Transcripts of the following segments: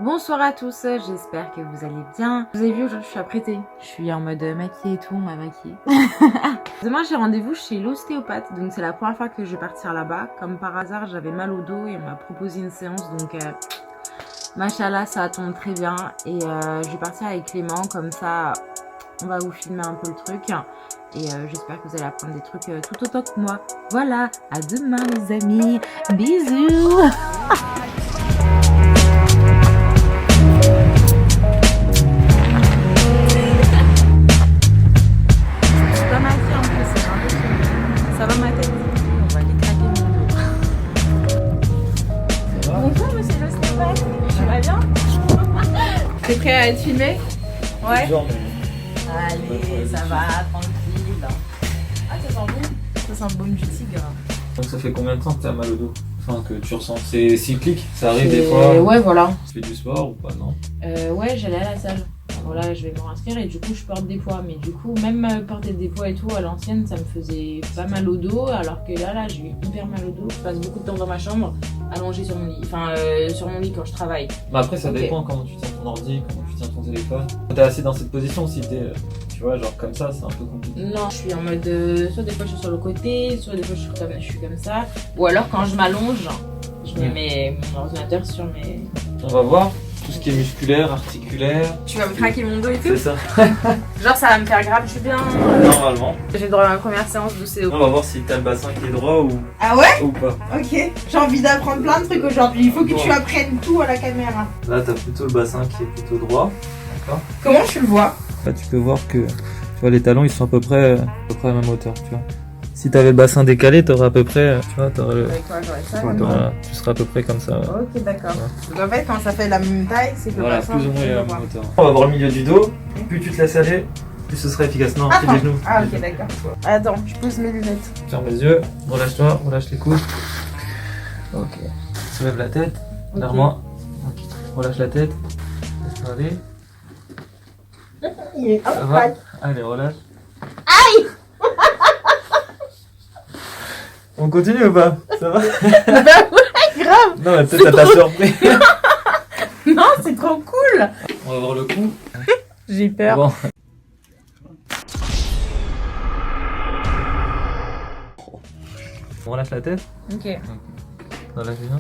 Bonsoir à tous, j'espère que vous allez bien. Vous avez vu, aujourd'hui je suis apprêtée. Je suis en mode maquillée et tout, on m'a maquillée. Demain j'ai rendez-vous chez l'ostéopathe, donc c'est la première fois que je vais partir là-bas. Comme par hasard, j'avais mal au dos et on m'a proposé une séance, donc machallah, ça tombe très bien. Et je vais partir avec Clément, comme ça on va vous filmer un peu le truc. Et j'espère que vous allez apprendre des trucs tout autant que moi. Voilà, à demain les amis, bisous. Ça va ma tête? On va aller craquer mon dos. Bonjour monsieur l'ostéopathe, tu vas bien? T'es prêt à être filmé? Ouais. Allez, ça va, tranquille. Ah, ça sent bon? Ça sent le baume du tigre. Donc ça fait combien de temps que tu as mal au dos? Enfin, que tu ressens? C'est cyclique? Ça arrive des fois? Ouais, voilà. Tu fais du sport ou pas, non? Ouais, j'allais à la salle. Voilà, je vais me réinscrire et du coup je porte des poids. Mais du coup, même porter des poids et tout à l'ancienne, ça me faisait pas mal au dos. Alors que là, j'ai eu hyper mal au dos. Je passe beaucoup de temps dans ma chambre, allongée sur mon lit. Enfin, sur mon lit quand je travaille. Bah après, ça dépend comment tu tiens ton ordi, comment tu tiens ton téléphone. Quand t'es assis dans cette position, si t'es, tu vois, genre comme ça, c'est un peu compliqué. Non, je suis en mode, soit des fois je suis sur le côté, soit des fois je suis comme ça. Ou alors quand je m'allonge, je mets mon ordinateur sur mes... On va voir tout ce qui est musculaire, articulaire. Tu vas me craquer mon dos et tout? C'est ça. Genre ça va me faire grave du bien. Normalement. J'ai le droit à ma première séance d'ostéo. On va voir si t'as le bassin qui est droit ou, Ah ouais? ou pas. Ok, j'ai envie d'apprendre plein de trucs aujourd'hui. Il faut que tu apprennes tout à la caméra. Là, t'as plutôt le bassin qui est plutôt droit. D'accord. Comment tu le vois? Là, tu peux voir que tu vois, les talons ils sont à peu près à la même hauteur. Tu vois. Si t'avais le bassin décalé, t'aurais à peu près, tu vois, t'aurais le... Avec quoi, j'aurais ça? Voilà, tu seras à peu près comme ça. Ouais. Ok, d'accord. Donc en fait, quand ça fait la même taille, c'est que Voilà, le bassin, plus ou moins tu la le même vois. hauteur. On va voir le milieu du dos. Plus tu te laisses aller, plus ce sera efficace. Non, c'est Attends. les genoux. Ah Les ok, genoux. d'accord. Attends, je pose mes lunettes. Ferme les yeux, relâche-toi, relâche les coudes. Ok. Soulève la tête, vers moi. Ok. Relâche la tête. Laisse-toi aller. Il est Ça hop, va? tac. Allez, relâche. Aïe! On continue ou pas? Ça va? Bah ouais, grave. Non, mais peut-être ça t'a surpris. Non, c'est trop cool. On va voir le cou. J'ai peur. Bon. On relâche la tête. Ok. Relâche bien.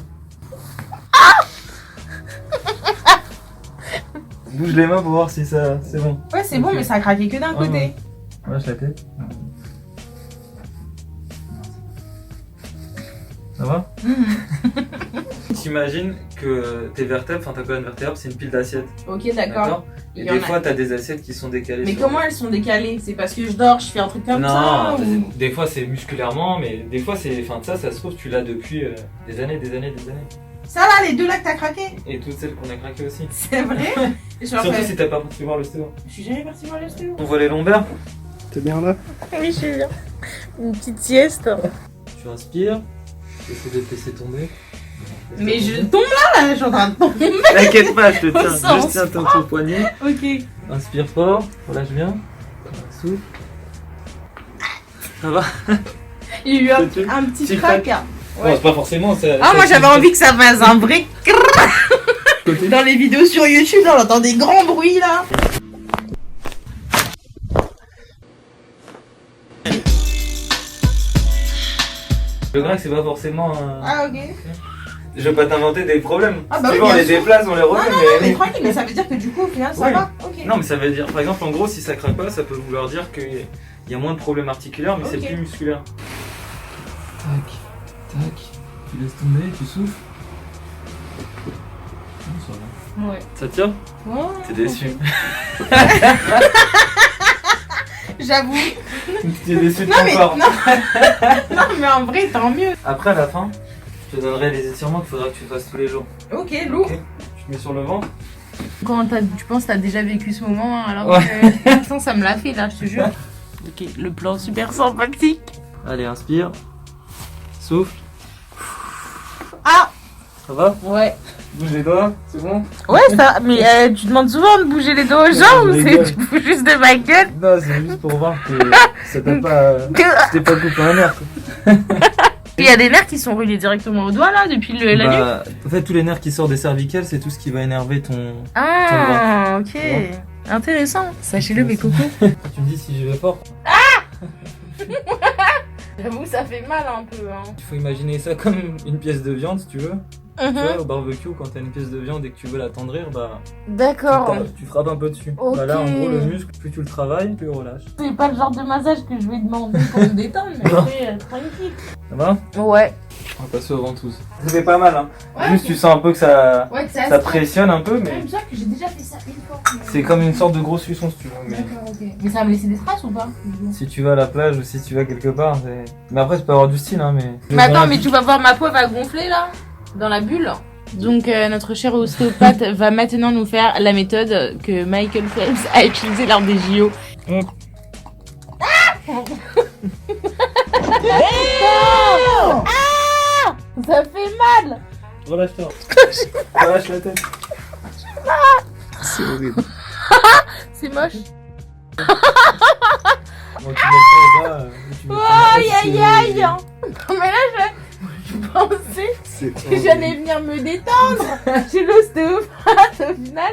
Bouge les mains pour voir si ça c'est bon. Ouais, c'est bon, Ok. mais ça a craqué que d'un Ouais, côté. ouais. Relâche la tête. Ça va? T'imagines que tes vertèbres, enfin ta colonne vertébrale, c'est une pile d'assiettes. Ok, d'accord. Et Il y en des a- fois, t'as des assiettes qui sont décalées. Mais sur- comment elles sont décalées? C'est parce que je dors, je fais un truc comme ça Non, ou... des fois c'est musculairement, mais des fois c'est. Enfin, ça se trouve, tu l'as depuis des années, des années, des années. Ça là, les deux là que t'as craqué? Et toutes celles qu'on a craquées aussi. C'est vrai? Je Surtout refais- si t'as pas pu voir l'ostéo. Je suis jamais partie voir l'ostéo. On voit les lombaires. T'es bien là? Oui, je suis bien. Une petite sieste. Tu inspires. Essaie de te laisser tomber. Mais je tombe là, je suis en train de tomber. T'inquiète pas, je te Au tiens. sens Juste tiens ton poignet. Ok. Inspire fort, relâche bien. Souffle. Ça va? Il y a eu un Petit petit crack. Non, c'est pas forcément ça. Ah, moi j'avais envie que ça fasse un vrai Côté. dans les vidéos sur YouTube, là, on entend des grands bruits là. Le grec, c'est pas forcément un. Ah, ok. Je veux pas t'inventer des problèmes. Ah, bah Si tu oui, veux, on bien les sûr. déplace, on les remet, Mais mais. tranquille, mais ça veut dire que du coup, au final, ça Oui. va. Ok. Non, mais ça veut dire, par exemple, en gros, si ça craque pas, ça peut vouloir dire qu'il y a moins de problèmes articulaires, mais c'est Ok. plus musculaire. Tac, tac. Tu laisses tomber, tu souffles. Non, ça va. Ouais. Ça tire? Ouais, T'es déçu. J'avoue. T'es déçu de Non, ton mais corps. non. Non, mais en vrai, tant mieux. Après, à la fin, je te donnerai les étirements qu'il faudra que tu fasses tous les jours. Ok, lourd. Ok. Tu te mets sur le ventre. Quand tu penses que t'as déjà vécu ce moment, alors Ouais. que l'instant ça me l'a fait là, je te jure. Ok, le plan super sympathique. Allez, inspire. Souffle. Ah. Ça va? Ouais. Bouge les doigts, c'est bon? Ouais, ça, mais tu demandes souvent de bouger les dos aux gens ou Je c'est rigole. tu bouges juste de ma gueule? Non, c'est juste pour voir que ça t'a pas. Tu t'es pas coupé un nerf. Il y a des nerfs qui sont reliés directement au doigt là depuis la nuque. Bah, en fait, tous les nerfs qui sortent des cervicales, c'est tout ce qui va énerver ton. Ah, ok. Intéressant. Sachez-le, mes cocos. Tu me dis si je vais fort. J'avoue, ça fait mal un peu. Hein. Il faut imaginer ça comme une pièce de viande, si tu veux. Tu vois, au barbecue, quand t'as une pièce de viande et que tu veux la tendrir, bah. D'accord. Tu frappes un peu dessus. Ok. Bah là, en gros, le muscle, plus tu le travailles, plus il relâche. C'est pas le genre de massage que je vais demander pour me détendre, mais Non. après, tranquille. Ça va? Ouais. On va passer aux ventouses. Ça fait pas mal, hein. Ouais, Juste, tu sens un peu que ça, Ouais, que ça pressionne un peu, mais Il me semble que j'ai déjà fait ça une fois. mais- c'est comme une sorte de gros suçon, si tu veux. Mais D'accord, ok. Mais ça va me laisser des traces ou pas? si tu vas à la plage ou si tu vas quelque part, c'est. Mais après, tu peux avoir du style, hein, mais. Mais attends, mais tu vas voir ma peau va gonfler là, dans la bulle. Donc notre cher ostéopathe va maintenant nous faire la méthode que Michael Phelps a utilisée lors des JO. Ah, ça fait mal. Relâche-toi. Relâche la tête. C'est horrible. C'est moche. Bon, tu mets pas au bas. Tu mets pas Aïe aïe aïe. Mais là je pensais C'est que horrible. j'allais venir me détendre chez l'ostéopathe. Au final,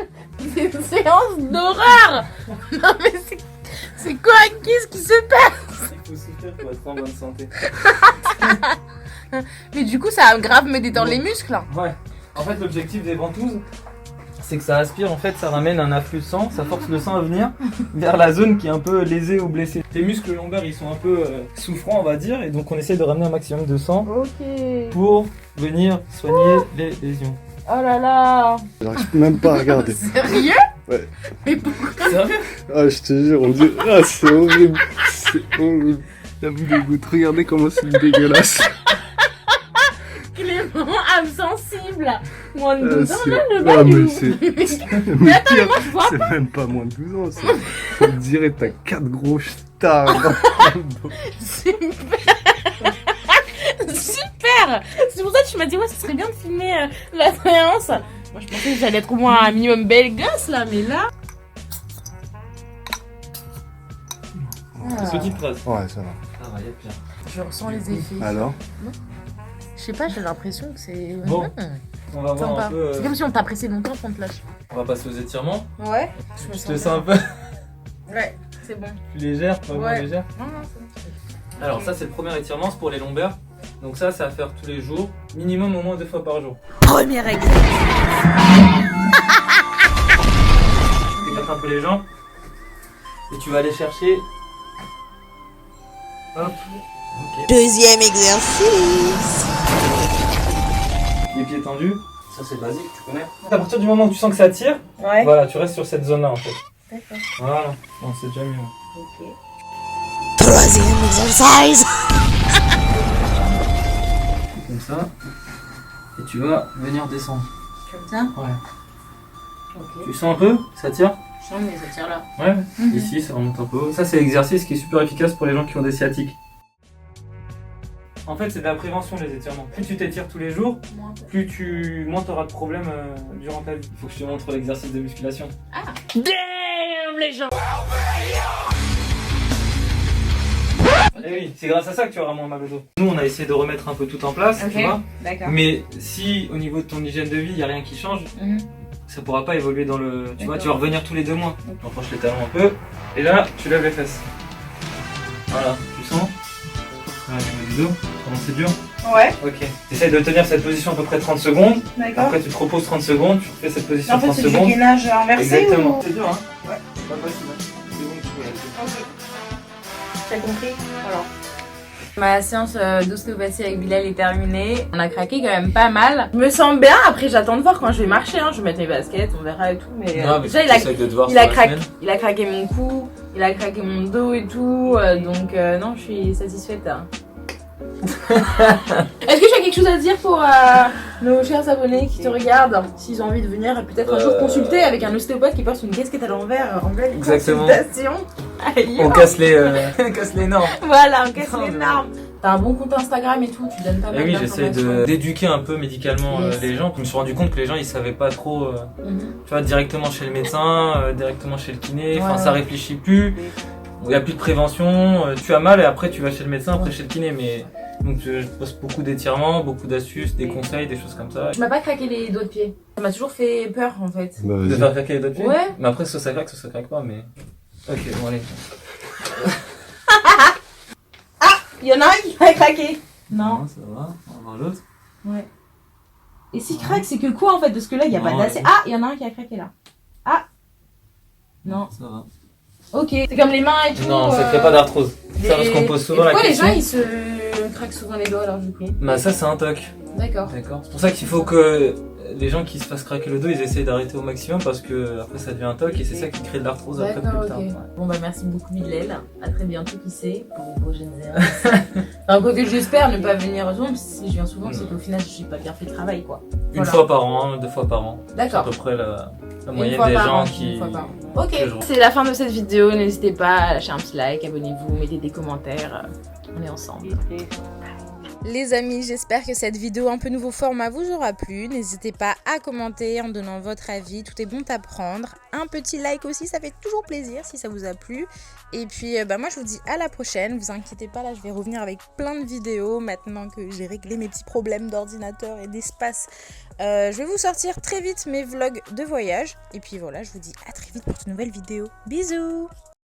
c'est une séance d'horreur. Non mais c'est quoi? Qu'est-ce qui se passe? Il faut souffrir pour être en bonne santé. Mais du coup, ça va grave me détendre les muscles. Ouais. En fait, l'objectif des ventouses, c'est que ça aspire, en fait, ça ramène un afflux de sang, ça force le sang à venir vers la zone qui est un peu lésée ou blessée. Les muscles lombaires, ils sont un peu souffrants, on va dire, et donc on essaie de ramener un maximum de sang Ok. pour venir soigner les lésions. Oh là là. J'arrive même pas à regarder. Sérieux? Ouais. Mais pourquoi? Sérieux? Ah, je te jure, on dit. Ah, c'est horrible. C'est horrible. La boule de goutte. Regardez comment c'est dégueulasse. Clément, âme sensible. Moins de Ah, 12 ans, c'est- là, le Ah, bail. mais c'est. Mais attends, mais pire, moi, je vois c'est même pas moins de 12 ans. Ça me dirait t'as 4 gros stars. dans le dos. Super. Super. C'est pour ça que tu m'as dit, ouais, ce serait bien de filmer la séance. Moi, je pensais que j'allais être au moins un minimum belle gosse, là, mais là... Petite phrase. Ouais, ça va. Ça va, y a pire. Je ressens les effets. Alors Je sais pas, j'ai l'impression que c'est... Bon. On va voir Sympa. un peu. C'est comme si on t'a pressé longtemps qu'on te lâche. On va passer aux étirements. Ouais. Je te sens un peu Ouais, c'est bon. plus légère, pas vraiment Ouais. légère. Non, non, c'est bon. Alors ça c'est le premier étirement, c'est pour les lombaires. Donc ça c'est à faire tous les jours, minimum au moins 2 fois par jour. Premier exercice. Tu écartes un peu les jambes et tu vas aller chercher. Hop. Ok. Deuxième exercice. Les pieds tendus. Ça c'est basique, tu connais. À partir du moment où tu sens que ça tire, Ouais. voilà, tu restes sur cette zone là en fait. D'accord. Voilà. Bon c'est déjà mieux. Ok. Troisième exercice. Comme ça. Et tu vas venir descendre. Comme ça. Ouais. Ok. Tu sens un peu? Ça tire? Je sens mais ça tire là. Ouais. Ici ça remonte un peu. Ça c'est l'exercice qui est super efficace pour les gens qui ont des sciatiques. En fait, c'est de la prévention les étirements. Plus tu t'étires tous les jours, moins tu auras de problèmes durant ta vie. Il faut que je te montre l'exercice de musculation. Damn les gens. Eh oui, c'est grâce à ça que tu auras moins mal au dos. Nous, on a essayé de remettre un peu tout en place, tu vois. D'accord. Mais si au niveau de ton hygiène de vie, il n'y a rien qui change, ça pourra pas évoluer dans le. Tu vois, tu vas revenir tous les 2 mois. Tu approches les talons un peu, et là, tu lèves les fesses. Voilà, tu sens. Voilà, tu mets du dos. Comment c'est dur? Ouais. Ok. Tu essayes de tenir cette position à peu près 30 secondes. D'accord. Après, tu te reposes 30 secondes, tu refais cette position En fait, 30 c'est du secondes. gainage inversé Exactement. ou... C'est dur, hein? Ouais. C'est pas facile, hein? C'est bon, tu peux rester. Ok. T'as compris? Alors. Ma séance d'ostéopathie avec Bilal est terminée. On a craqué quand même pas mal. Je me sens bien. Après, j'attends de voir quand je vais marcher. Hein. Je vais mettre mes baskets, on verra et tout. Mais déjà, il a craqué mon cou, il a craqué mon dos et tout. Donc, non, je suis satisfaite. Hein. Est-ce que tu as quelque chose à dire pour nos chers abonnés qui te regardent, s'ils ont envie de venir peut-être un jour consulter avec un ostéopathe qui porte une casquette à l'envers en pleine Exactement. consultation? Aïe. On casse les, casse les normes. Voilà, on casse Non, les mais- normes. T'as un bon compte Instagram et tout, tu donnes pas mal Et oui, j'essaie d'informations. d'éduquer un peu médicalement Yes. les gens. Je me suis rendu compte que les gens ils savaient pas trop, Mhm. tu vois, directement chez le médecin, directement chez le kiné. Enfin, Ouais, ça ouais. réfléchit plus. Il y a plus de prévention. Tu as mal et après tu vas chez le médecin, après Ouais. chez le kiné. Mais Donc je te pose beaucoup d'étirements, beaucoup d'astuces, des conseils, des choses comme ça. Tu m'as pas craqué les doigts de pied. Ça m'a toujours fait peur en fait. Bah, De vas-y. faire craquer les doigts de pied. Ouais. Mais après, soit ça craque pas, mais. Ok, bon, allez. Il y en a un qui va craquer. Non. Ça va, on va voir l'autre. Ouais. Et si craque, c'est que quoi en fait? Parce que là, il y a pas Non, d'assez. ouais. Ah, il y en a un qui a craqué là. Ah. Non. Ça va. Ok. C'est comme les mains et tout. Non, ça crée pas d'arthrose. Ça, parce qu'on pose souvent la Pourquoi les question. gens ils se craquent souvent les doigts alors du coup? Bah, ça, c'est un toc. D'accord. D'accord. C'est pour ça qu'il faut que les gens qui se fassent craquer le dos, ils essayent d'arrêter au maximum parce que après ça devient un toc et c'est ça qui crée de l'arthrose après plus D'accord, tard. ok. Ouais. Bon bah merci beaucoup Midlel. À très bientôt qui sait pour vos prochaines erreurs. Enfin quoi que j'espère ne pas venir souvent, parce que si je viens souvent c'est qu'au final j'ai pas bien fait le travail quoi. Une Voilà. fois par an, 2 fois par an. C'est à D'accord. peu près la Une moyenne fois des par gens an, qui. une fois par an. Ok, que je vois. c'est la fin de cette vidéo. N'hésitez pas à lâcher un petit like, abonnez-vous, mettez des commentaires. On est ensemble. Les amis, j'espère que cette vidéo un peu nouveau format vous aura plu. N'hésitez pas à commenter en donnant votre avis. Tout est bon à prendre. Un petit like aussi, ça fait toujours plaisir si ça vous a plu. Et puis moi je vous dis à la prochaine. Vous inquiétez pas, là je vais revenir avec plein de vidéos maintenant que j'ai réglé mes petits problèmes d'ordinateur et d'espace. Je vais vous sortir très vite mes vlogs de voyage. Et puis voilà, je vous dis à très vite pour de nouvelles vidéos. Bisous!